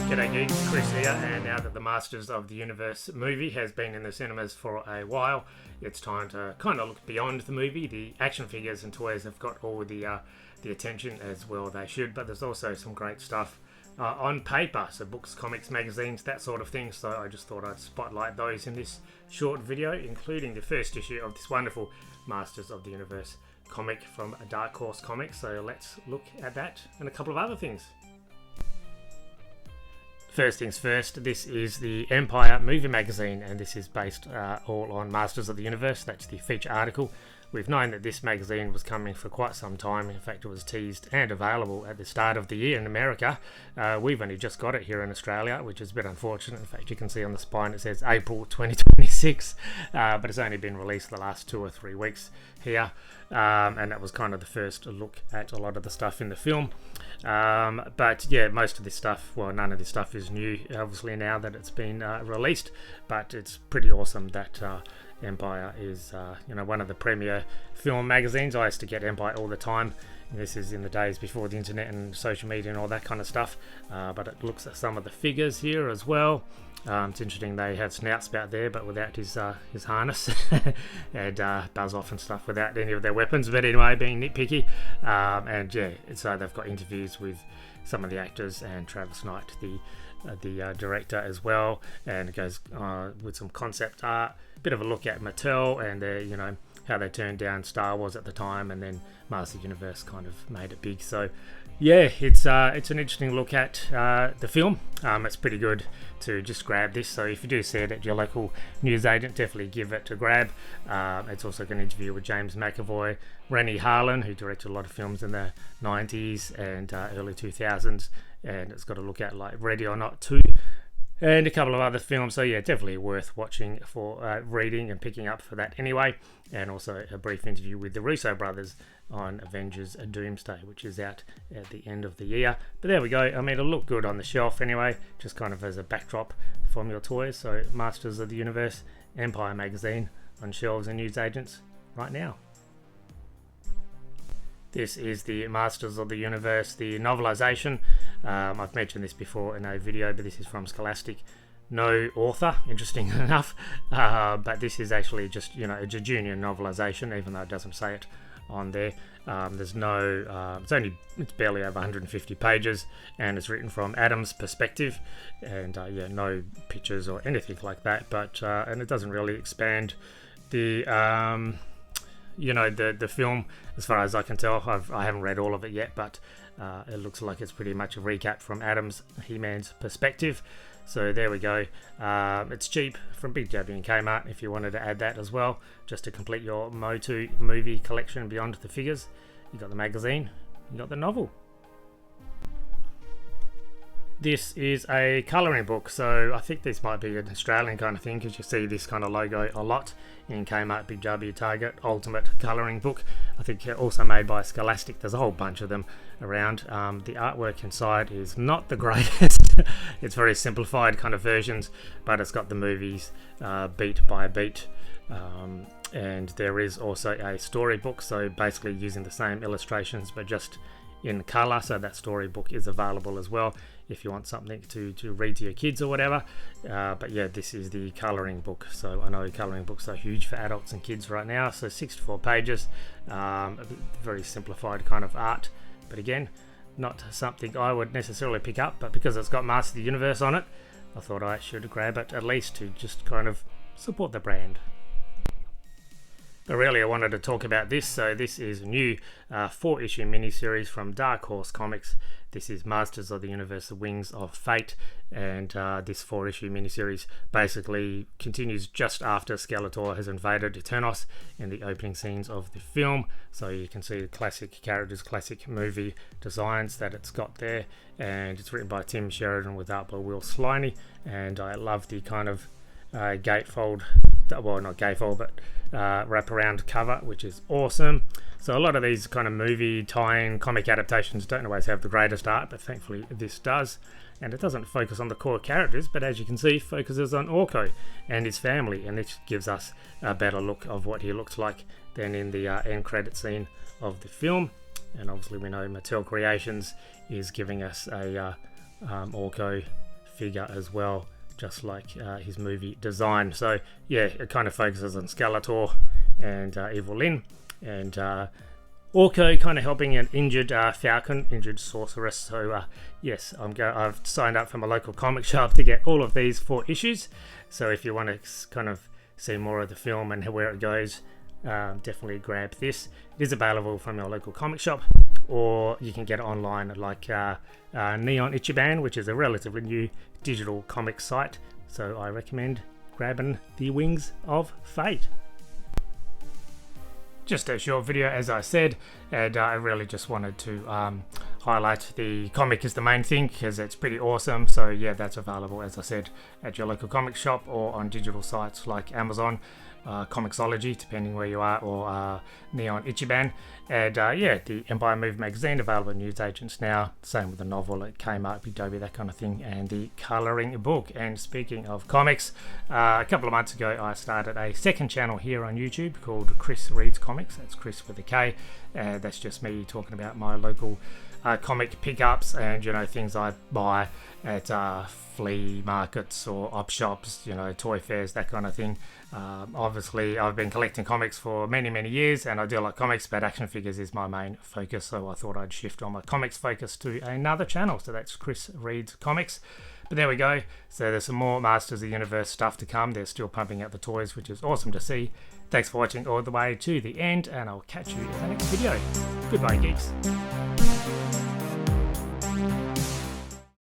G'day geeks, Chris here, and now that the Masters of the Universe movie has been in the cinemas for a while, it's time to kind of look beyond the movie. The action figures and toys have got all the attention, as well they should, but there's also some great stuff on paper, so books, comics, magazines, that sort of thing. So I just thought I'd spotlight those in this short video, including the first issue of this wonderful Masters of the Universe comic from Dark Horse Comics. So let's look at that and a couple of other things. First things first, this is the Empire movie magazine, and this is based all on Masters of the Universe. That's the feature article. We've known that this magazine was coming for quite some time. In fact, it was teased and available at the start of the year in America. We've only just got it here in Australia, which is a bit unfortunate. In fact, you can see on the spine it says April 2026, but it's only been released the last 2 or 3 weeks here, and that was kind of the first look at a lot of the stuff in the film. But yeah, most of this stuff, well, none of this stuff is new, obviously, now that it's been released, but it's pretty awesome that Empire is one of the premier film magazines. I used to get Empire all the time. This is in the days before the internet and social media and all that kind of stuff, but it looks at some of the figures here as well. It's interesting they have Snoutspout there, but without his harness, and Buzz Off and stuff without any of their weapons. But anyway, being nitpicky, and yeah, so they've got interviews with some of the actors and Travis Knight, the director, as well, and it goes with some concept art, bit of a look at Mattel and their, how they turned down Star Wars at the time, and then Master Universe kind of made it big. So yeah, it's an interesting look at the film. It's pretty good to just grab this, so if you do see it at your local newsagent, definitely give it a grab. It's also got an interview with James McAvoy, Rennie Harlan, who directed a lot of films in the 90s and early 2000s, and it's got a look at like Ready or Not 2 and a couple of other films. So yeah, definitely worth watching for reading and picking up for that anyway. And also a brief interview with the Russo brothers on Avengers Doomsday, which is out at the end of the year. But there we go. I mean, it'll look good on the shelf anyway, just kind of as a backdrop from your toys. So Masters of the Universe Empire magazine on shelves and newsagents right now. This is the Masters of the Universe, the novelisation. I've mentioned this before in a video, but this is from Scholastic. No author, interesting enough, but this is actually just, it's a junior novelisation, even though it doesn't say it on there. There's no, it's barely over 150 pages, and it's written from Adam's perspective, and yeah, no pictures or anything like that, but, and it doesn't really expand the, the film, as far as I can tell. I haven't read all of it yet, but it looks like it's pretty much a recap from Adam's He-Man's perspective. So there we go. It's cheap from Big W and Kmart if you wanted to add that as well, just to complete your MOTU movie collection beyond the figures. You got the magazine, you got the novel. This is a colouring book, so I think this might be an Australian kind of thing, because you see this kind of logo a lot in Kmart, Big W, Target. Ultimate colouring book. I think also made by Scholastic. There's a whole bunch of them around. The artwork inside is not the greatest. It's very simplified kind of versions, but it's got the movies beat by beat. And there is also a storybook, so basically using the same illustrations but just in colour. So that storybook is available as well if you want something to read to your kids or whatever. But yeah, this is the colouring book. So I know colouring books are huge for adults and kids right now. So 64 pages, very simplified kind of art. But again, not something I would necessarily pick up, but because it's got Master of the Universe on it, I thought I should grab it at least to just kind of support the brand. But really, I wanted to talk about this. So this is a new 4-issue miniseries from Dark Horse Comics. This is Masters of the Universe, The Wings of Fate, and this 4-issue miniseries basically continues just after Skeletor has invaded Eternos in the opening scenes of the film. So you can see the classic characters, classic movie designs that it's got there, and it's written by Tim Sheridan with art by Will Sliney, and I love the kind of gatefold, well, not gatefold, but wraparound cover, which is awesome. So a lot of these kind of movie tie-in comic adaptations don't always have the greatest art, but thankfully this does. And it doesn't focus on the core characters, but as you can see, focuses on Orko and his family, and this gives us a better look of what he looks like than in the end credit scene of the film. And obviously we know Mattel Creations is giving us a Orko figure as well, just like his movie design. So yeah, it kind of focuses on Skeletor and Evil Lyn, and Orko kind of helping an injured Falcon, injured sorceress. So yes, I've signed up for my local comic shop to get all of these 4 issues. So if you want to kind of see more of the film and where it goes, definitely grab this. It is available from your local comic shop, or you can get it online like Neon Ichiban, which is a relatively new digital comic site. So I recommend grabbing the Wings of Fate. Just a short video, as I said, and I really just wanted to highlight the comic is the main thing, because it's pretty awesome. So yeah, that's available, as I said, at your local comic shop or on digital sites like Amazon, Comixology, depending where you are, or Neon Ichiban. And yeah, the Empire Movie magazine available in newsagents now. Same with the novel at Kmart, Big W, that kind of thing, and the colouring book. And speaking of comics, a couple of months ago I started a second channel here on YouTube called Chris Reads Comics. That's Chris with a K. That's just me talking about my local comic pickups and, you know, things I buy at flea markets or op shops, you know, toy fairs, that kind of thing. Obviously I've been collecting comics for many years, and I do like comics, but action figures is my main focus, so I thought I'd shift on my comics focus to another channel. So that's Chris Reads Comics. But there we go. So there's some more Masters of the Universe stuff to come. They're still pumping out the toys, which is awesome to see. Thanks for watching all the way to the end, and I'll catch you in the next video. Goodbye, geeks.